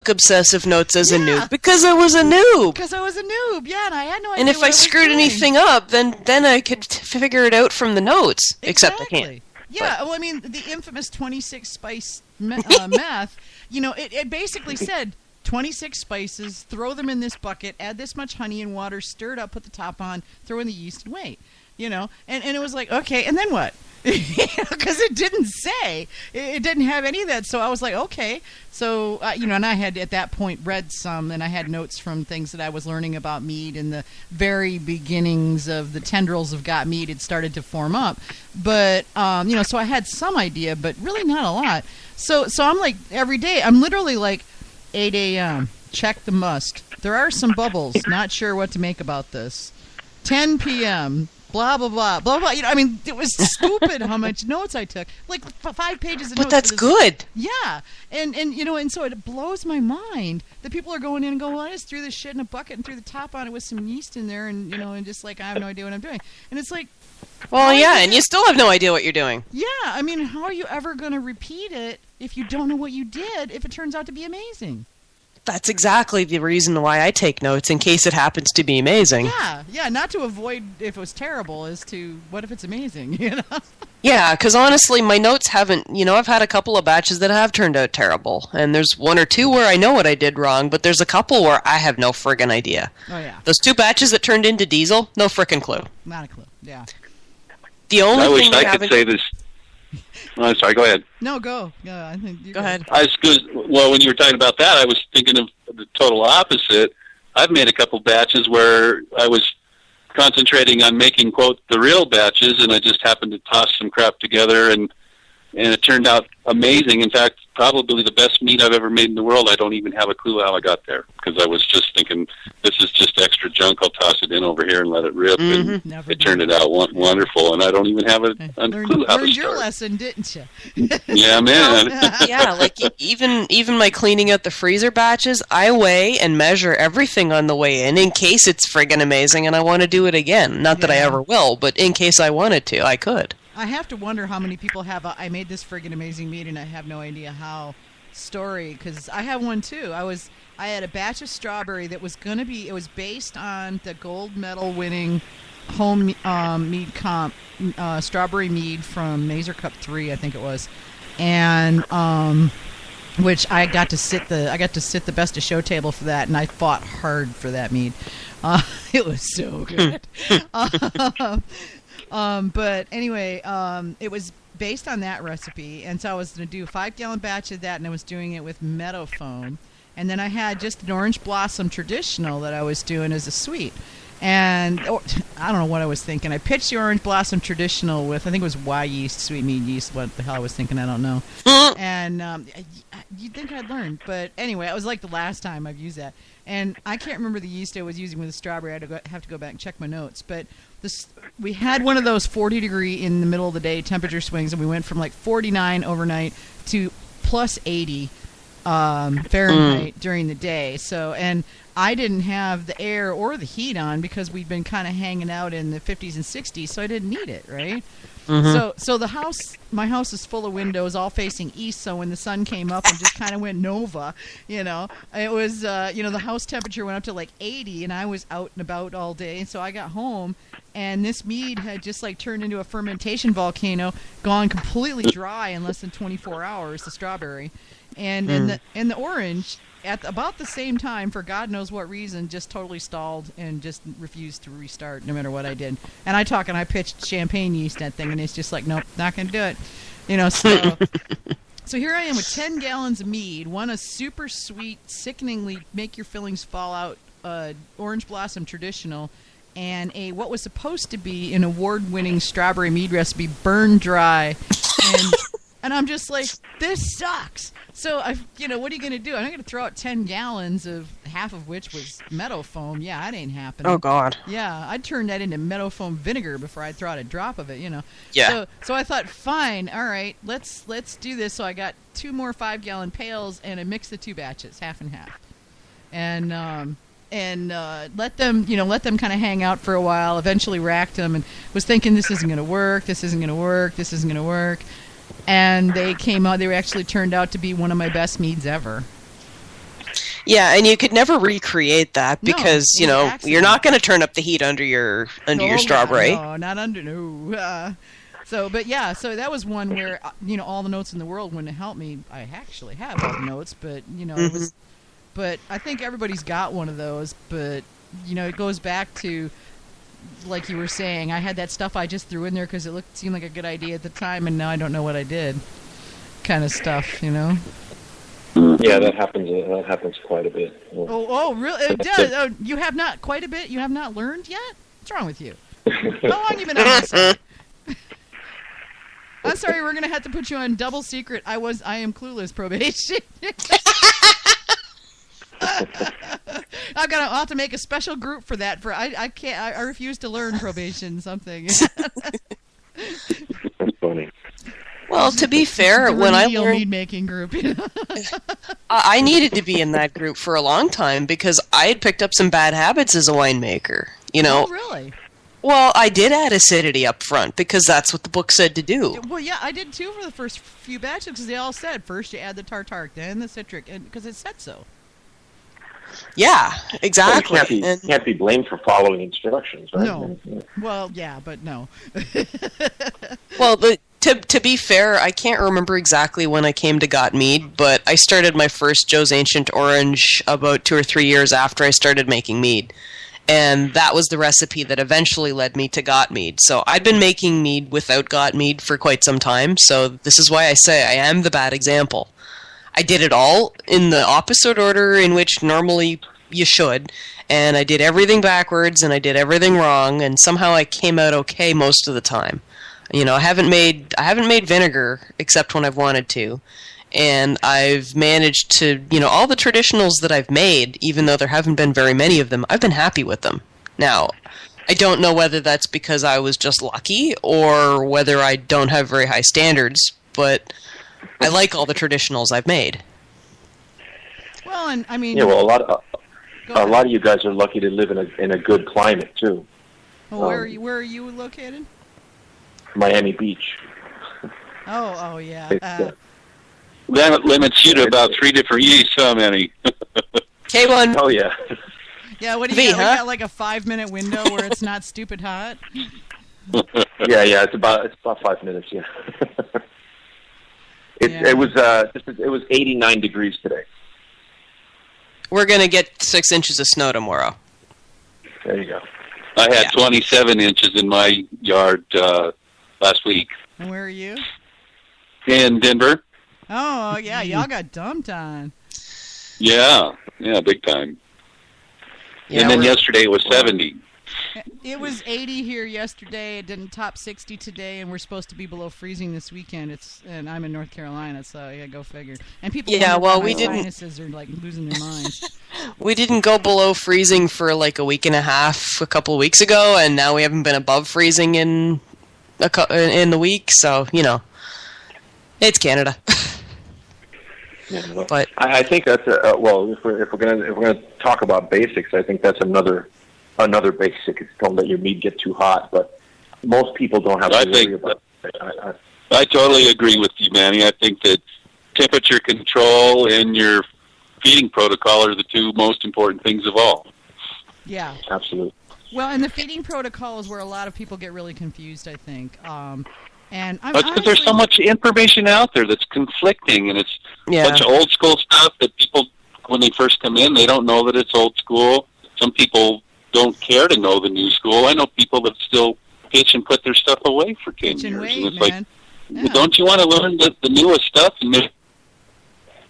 obsessive notes as a noob because I was a noob. Yeah, and I had no idea. And if I screwed anything up, then I could figure it out from the notes. Exactly. Except I can't. Yeah, well, I mean, the infamous 26 spice meth, it basically said 26 spices, throw them in this bucket, add this much honey and water, stir it up, put the top on, throw in the yeast and wait. And it was like, okay, and then what? Because it didn't say. It didn't have any of that. So I was like, okay. So, and I had at that point read some, and I had notes from things that I was learning about mead in the very beginnings of the tendrils of GotMead had started to form up. But, so I had some idea, but really not a lot. So I'm like, every day, I'm literally like, 8 a.m., check the must. There are some bubbles. Not sure what to make about this. 10 p.m., blah, blah, blah, blah, blah. It was stupid how much notes I took. Like 5 pages of notes. But that's good. Yeah. And so it blows my mind that people are going in and going, well, I just threw this shit in a bucket and threw the top on it with some yeast in there and, and just like, I have no idea what I'm doing. And it's like... Well, yeah, and you still have no idea what you're doing. Yeah, I mean, how are you ever going to repeat it if you don't know what you did if it turns out to be amazing? That's exactly the reason why I take notes, in case it happens to be amazing. Yeah, not to avoid if it was terrible, as to what if it's amazing, Yeah, because honestly, my notes haven't, I've had a couple of batches that have turned out terrible, and there's one or two where I know what I did wrong, but there's a couple where I have no friggin' idea. Oh, yeah. Those 2 batches that turned into diesel, no frickin' clue. Not a clue, yeah. The only I wish thing I could say this. Oh, I'm sorry, go ahead. No, go. I think you go ahead. Well, when you were talking about that, I was thinking of the total opposite. I've made a couple batches where I was concentrating on making, quote, the real batches, and I just happened to toss some crap together, and it turned out amazing. In fact, probably the best mead I've ever made in the world. I don't even have a clue how I got there, because I was just thinking, this is just extra junk. I'll toss it in over here and let it rip. And it turned it out wonderful, and I don't even have a clue how to start. Learned your lesson, didn't you? Yeah, man. Yeah, like even my cleaning out the freezer batches, I weigh and measure everything on the way in case it's friggin' amazing and I want to do it again. Not that I ever will, but in case I wanted to, I could. I have to wonder how many people have I made this friggin' amazing mead and I have no idea how story, because I have one too. I had a batch of strawberry that was going to be, it was based on the gold medal winning home mead comp, strawberry mead from Mazer Cup 3, I think it was. And which I got to sit the best of show table for that, and I fought hard for that mead. It was so good. But anyway, it was based on that recipe, and so I was going to do a 5-gallon batch of that, and I was doing it with meadow foam. And then I had just an orange blossom traditional that I was doing as a sweet. And I don't know what I was thinking. I pitched the orange blossom traditional with, I think it was Y yeast, sweet mead yeast. What the hell I was thinking, I don't know. And you'd think I'd learned. But anyway, it was like the last time I've used that. And I can't remember the yeast I was using with the strawberry. I have to go back and check my notes. But we had one of those 40-degree in the middle of the day temperature swings, and we went from like 49 overnight to plus 80 Fahrenheit during the day. So, and I didn't have the air or the heat on because we'd been kind of hanging out in the 50s and 60s, so I didn't need it, right? So my house is full of windows, all facing east. So when the sun came up and just kind of went nova, it was, the house temperature went up to like 80, and I was out and about all day. And so I got home, and this mead had just like turned into a fermentation volcano, gone completely dry in less than 24 hours. The strawberry, and the orange, at about the same time, for God knows what reason, just totally stalled and just refused to restart no matter what I did. And I pitched champagne yeast that thing, and it's just like, nope, not going to do it. So here I am with 10 gallons of mead, one a super sweet, sickeningly make your fillings fall out orange blossom traditional, and a what was supposed to be an award-winning strawberry mead recipe burned dry. And I'm just like, this sucks. So, what are you going to do? I'm not going to throw out 10 gallons of half of which was meadow foam. Yeah, that ain't happening. Oh, God. Yeah, I'd turn that into meadow foam vinegar before I'd throw out a drop of it, Yeah. So I thought, fine, all right, let's do this. So I got 2 more 5-gallon pails, and I mixed the 2 batches, half and half. And let them kind of hang out for a while, eventually racked them, and was thinking, this isn't going to work, this isn't going to work, this isn't going to work. And they came out. They actually turned out to be one of my best meads ever. Yeah, and you could never recreate that No, because, it was an you're not accident. going to turn up the heat under your strawberry. No, not under. No. So that was one where all the notes in the world wouldn't help me. I actually have all the notes, but it was. But I think everybody's got one of those. But it goes back to, like you were saying, I had that stuff I just threw in there because it seemed like a good idea at the time, and now I don't know what I did. Kind of stuff. Yeah, that happens quite a bit. Oh, really? It does. Oh, you have not quite a bit. You have not learned yet. What's wrong with you? How long have you been on this side? I'm sorry, we're gonna have to put you on double secret. I am clueless probation. I'll have to make a special group for that. I can't. I refuse to learn probation. Something. That's funny. Well, to be fair, the when I remedial learned, mead making group. I needed to be in that group for a long time because I had picked up some bad habits as a winemaker. Oh, really? Well, I did add acidity up front because that's what the book said to do. Well, yeah, I did too for the first few batches because they all said first you add the tartaric, then the citric, and because it said so. Yeah, exactly. Well, you can't be blamed for following instructions, right? No. Well, yeah, but no. Well, to be fair, I can't remember exactly when I came to GotMead, but I started my first Joe's Ancient Orange about 2 or 3 years after I started making mead. And that was the recipe that eventually led me to GotMead. So I'd been making mead without GotMead for quite some time, so this is why I say I am the bad example. I did it all in the opposite order in which normally you should, and I did everything backwards, and I did everything wrong, and somehow I came out okay most of the time. I haven't made vinegar except when I've wanted to. And I've managed to, all the traditionals that I've made, even though there haven't been very many of them, I've been happy with them. Now, I don't know whether that's because I was just lucky or whether I don't have very high standards, but I like all the traditionals I've made. Well, and I mean, yeah. Well, a lot of you guys are lucky to live in a good climate too. Well, where are you located? Miami Beach. Oh yeah. That limits you to about 3 different yeasts, how many? K1. Oh yeah. Yeah, what do you got? We got like a 5-minute window where it's not stupid hot. Yeah. It's about 5 minutes. Yeah. It was 89 degrees today. We're gonna get 6 inches of snow tomorrow. There you go. I had 27 inches in my yard last week. And where are you? In Denver. Oh yeah, y'all got dumped on. Yeah, big time. Yeah, and then yesterday it was 70. It was 80 here yesterday. It didn't top 60 today, and we're supposed to be below freezing this weekend. And I'm in North Carolina, so yeah, go figure. And people, my sinuses are like losing their minds. We didn't go below freezing for like a week and a half a couple of weeks ago, and now we haven't been above freezing in the week. So it's Canada. Yeah, well, but I think that's well. If we're gonna talk about basics, I think that's another basic is don't let your meat get too hot. But most people don't have to worry about it. I totally agree with you, Manny. I think that temperature control and your feeding protocol are the 2 most important things of all. Yeah, absolutely. Well, and the feeding protocol is where a lot of people get really confused, I think. And that's because there's so much information out there that's conflicting, and it's a bunch of old school stuff that people, when they first come in, they don't know that it's old school. Some people don't care to know the new school. I know people that still pitch and put their stuff away for 10 years. Wait, and it's man. Well, don't you want to learn the newest stuff? And maybe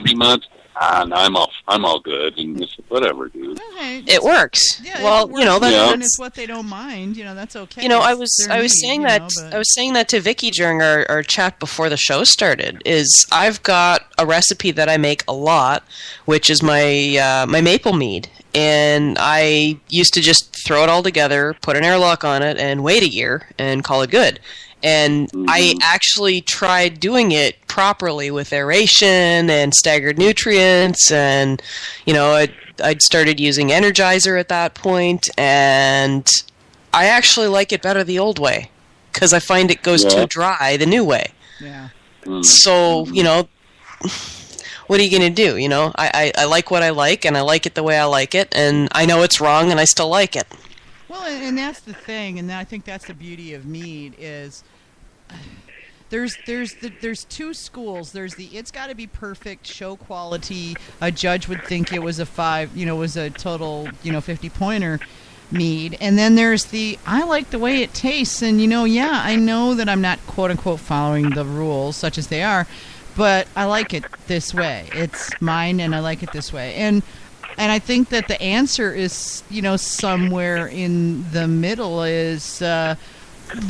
3 months, no, I'm all good, and it's whatever, dude. Okay. It works. Yeah, well, it works. That's it's what they don't mind. That's okay. I was saying that to Vicky during our chat before the show started. Is I've got a recipe that I make a lot, which is my maple mead, and I used to just throw it all together, put an airlock on it, and wait a year and call it good. And I actually tried doing it properly with aeration and staggered nutrients, and I'd started using Energizer at that point, and I actually like it better the old way because I find it goes too dry the new way. Yeah. So what are you going to do? You know, I like what I like, and I like it the way I like it, and I know it's wrong, and I still like it. Well, and that's the thing, and I think that's the beauty of mead is there's two schools. There's the it's got to be perfect, show quality. A judge would think it was a 5, was a total, 50-pointer mead. And then there's the I like the way it tastes, and I know that I'm not quote unquote following the rules such as they are, but I like it this way. It's mine, and I like it this way. And I think that the answer is, somewhere in the middle is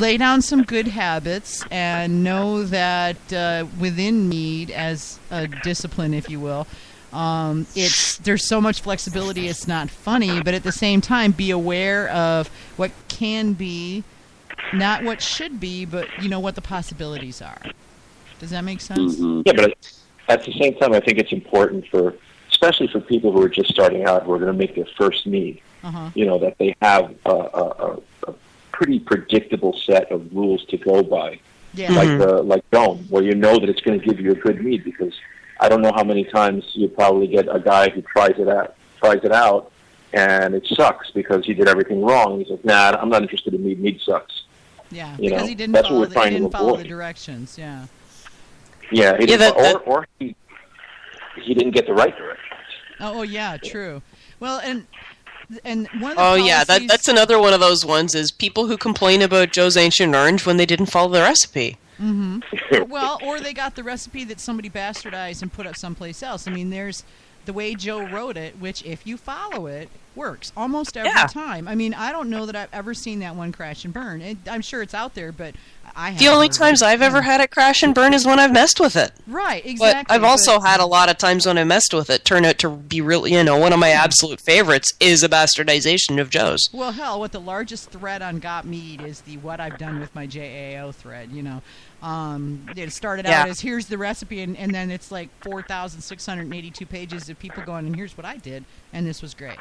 lay down some good habits and know that within mead as a discipline, if you will, there's so much flexibility it's not funny, but at the same time be aware of what can be, not what should be, but what the possibilities are. Does that make sense? Mm-hmm. Yeah, but at the same time I think it's important especially for people who are just starting out, who are going to make their first mead, that they have a pretty predictable set of rules to go by, like Jon, where you know that it's going to give you a good mead, because I don't know how many times you probably get a guy who tries it out, and it sucks because he did everything wrong. He's like, nah, I'm not interested in mead. Mead sucks. Yeah, because he didn't that's follow, what we're trying to follow avoid. the directions. Yeah. Yeah, or he didn't get the right directions. Oh yeah, true. Well, and one of the policies, yeah, that's another one of those ones is people who complain about Joe's Ancient Orange when they didn't follow the recipe. Mm-hmm. Well, or they got the recipe that somebody bastardized and put up someplace else. I mean, there's the way Joe wrote it, which if you follow it, works almost every time. I mean, I don't know that I've ever seen that one crash and burn. I'm sure it's out there, but I haven't. The only times I've ever had it crash and burn is when I've messed with it. Right, exactly. But I've also had a lot of times when I messed with it turn out to be really, one of my absolute favorites is a bastardization of Joe's. Well, hell, what the largest thread on GotMead is the what I've done with my JAO thread, It started out as here's the recipe, and then it's like 4,682 pages of people going, and here's what I did, and this was great,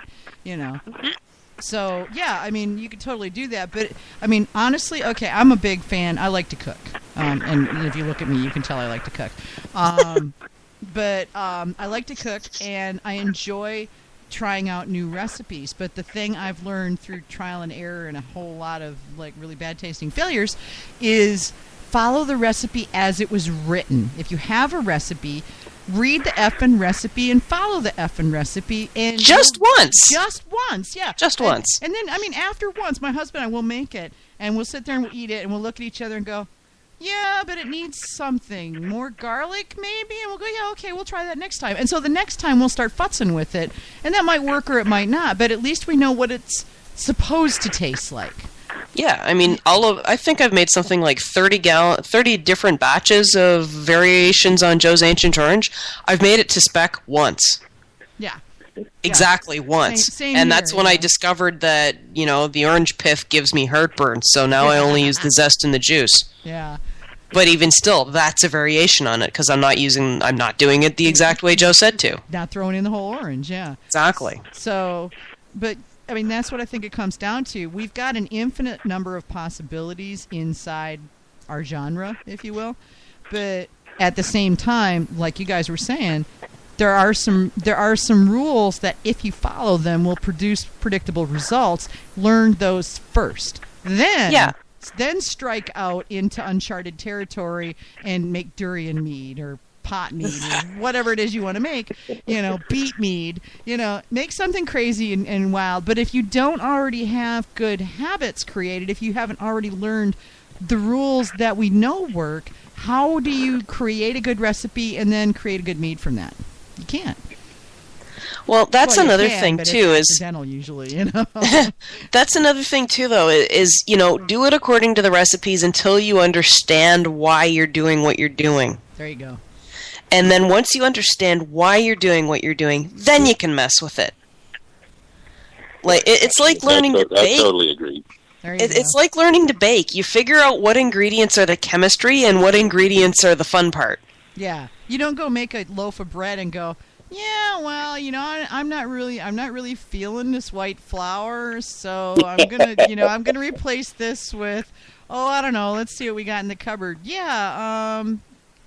So, yeah, I mean, you could totally do that. But, I mean, honestly, okay, I'm a big fan. I like to cook. And if you look at me, you can tell I like to cook. But I like to cook, and I enjoy trying out new recipes. But the thing I've learned through trial and error and a whole lot of, really bad tasting failures is follow the recipe as it was written. If you have a recipe, read the effing recipe and follow the effing recipe. And just once, yeah. Just once. And then, I mean, after once, my husband and I will make it, and we'll sit there and we'll eat it, and we'll look at each other and go, yeah, but it needs something. More garlic, maybe? And we'll go, yeah, okay, we'll try that next time. And so the next time we'll start futzing with it, and that might work or it might not, but at least we know what it's supposed to taste like. Yeah, I mean, I think I've made something like 30 different batches of variations on Joe's Ancient Orange. I've made it to spec once. Yeah. Exactly once. Same and here, that's when I discovered that, the orange pith gives me heartburn, so now I only use the zest and the juice. Yeah. But even still, that's a variation on it, because I'm not doing it the exact way Joe said to. Not throwing in the whole orange, yeah. Exactly. So, but I mean, that's what I think it comes down to. We've got an infinite number of possibilities inside our genre, if you will. But at the same time, like you guys were saying, there are some rules that if you follow them will produce predictable results. Learn those first. Then strike out into uncharted territory and make durian mead or pot mead or whatever it is you want to make, beet mead, make something crazy and wild. But if you don't already have good habits created, if you haven't already learned the rules that we know work, how do you create a good recipe and then create a good mead from that? You can't. Well, that's another thing too. Is accidental usually, That's another thing too, though. Is do it according to the recipes until you understand why you're doing what you're doing. There you go. And then once you understand why you're doing what you're doing, then you can mess with it. Like it's like learning to bake. I totally agree. It's like learning to bake. You figure out what ingredients are the chemistry and what ingredients are the fun part. Yeah, you don't go make a loaf of bread and go, yeah, well, I'm not really feeling this white flour, so I'm gonna replace this with, I don't know, let's see what we got in the cupboard. Yeah,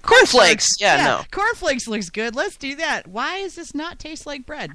Cornflakes. Yeah, no. Cornflakes looks good. Let's do that. Why does this not taste like bread?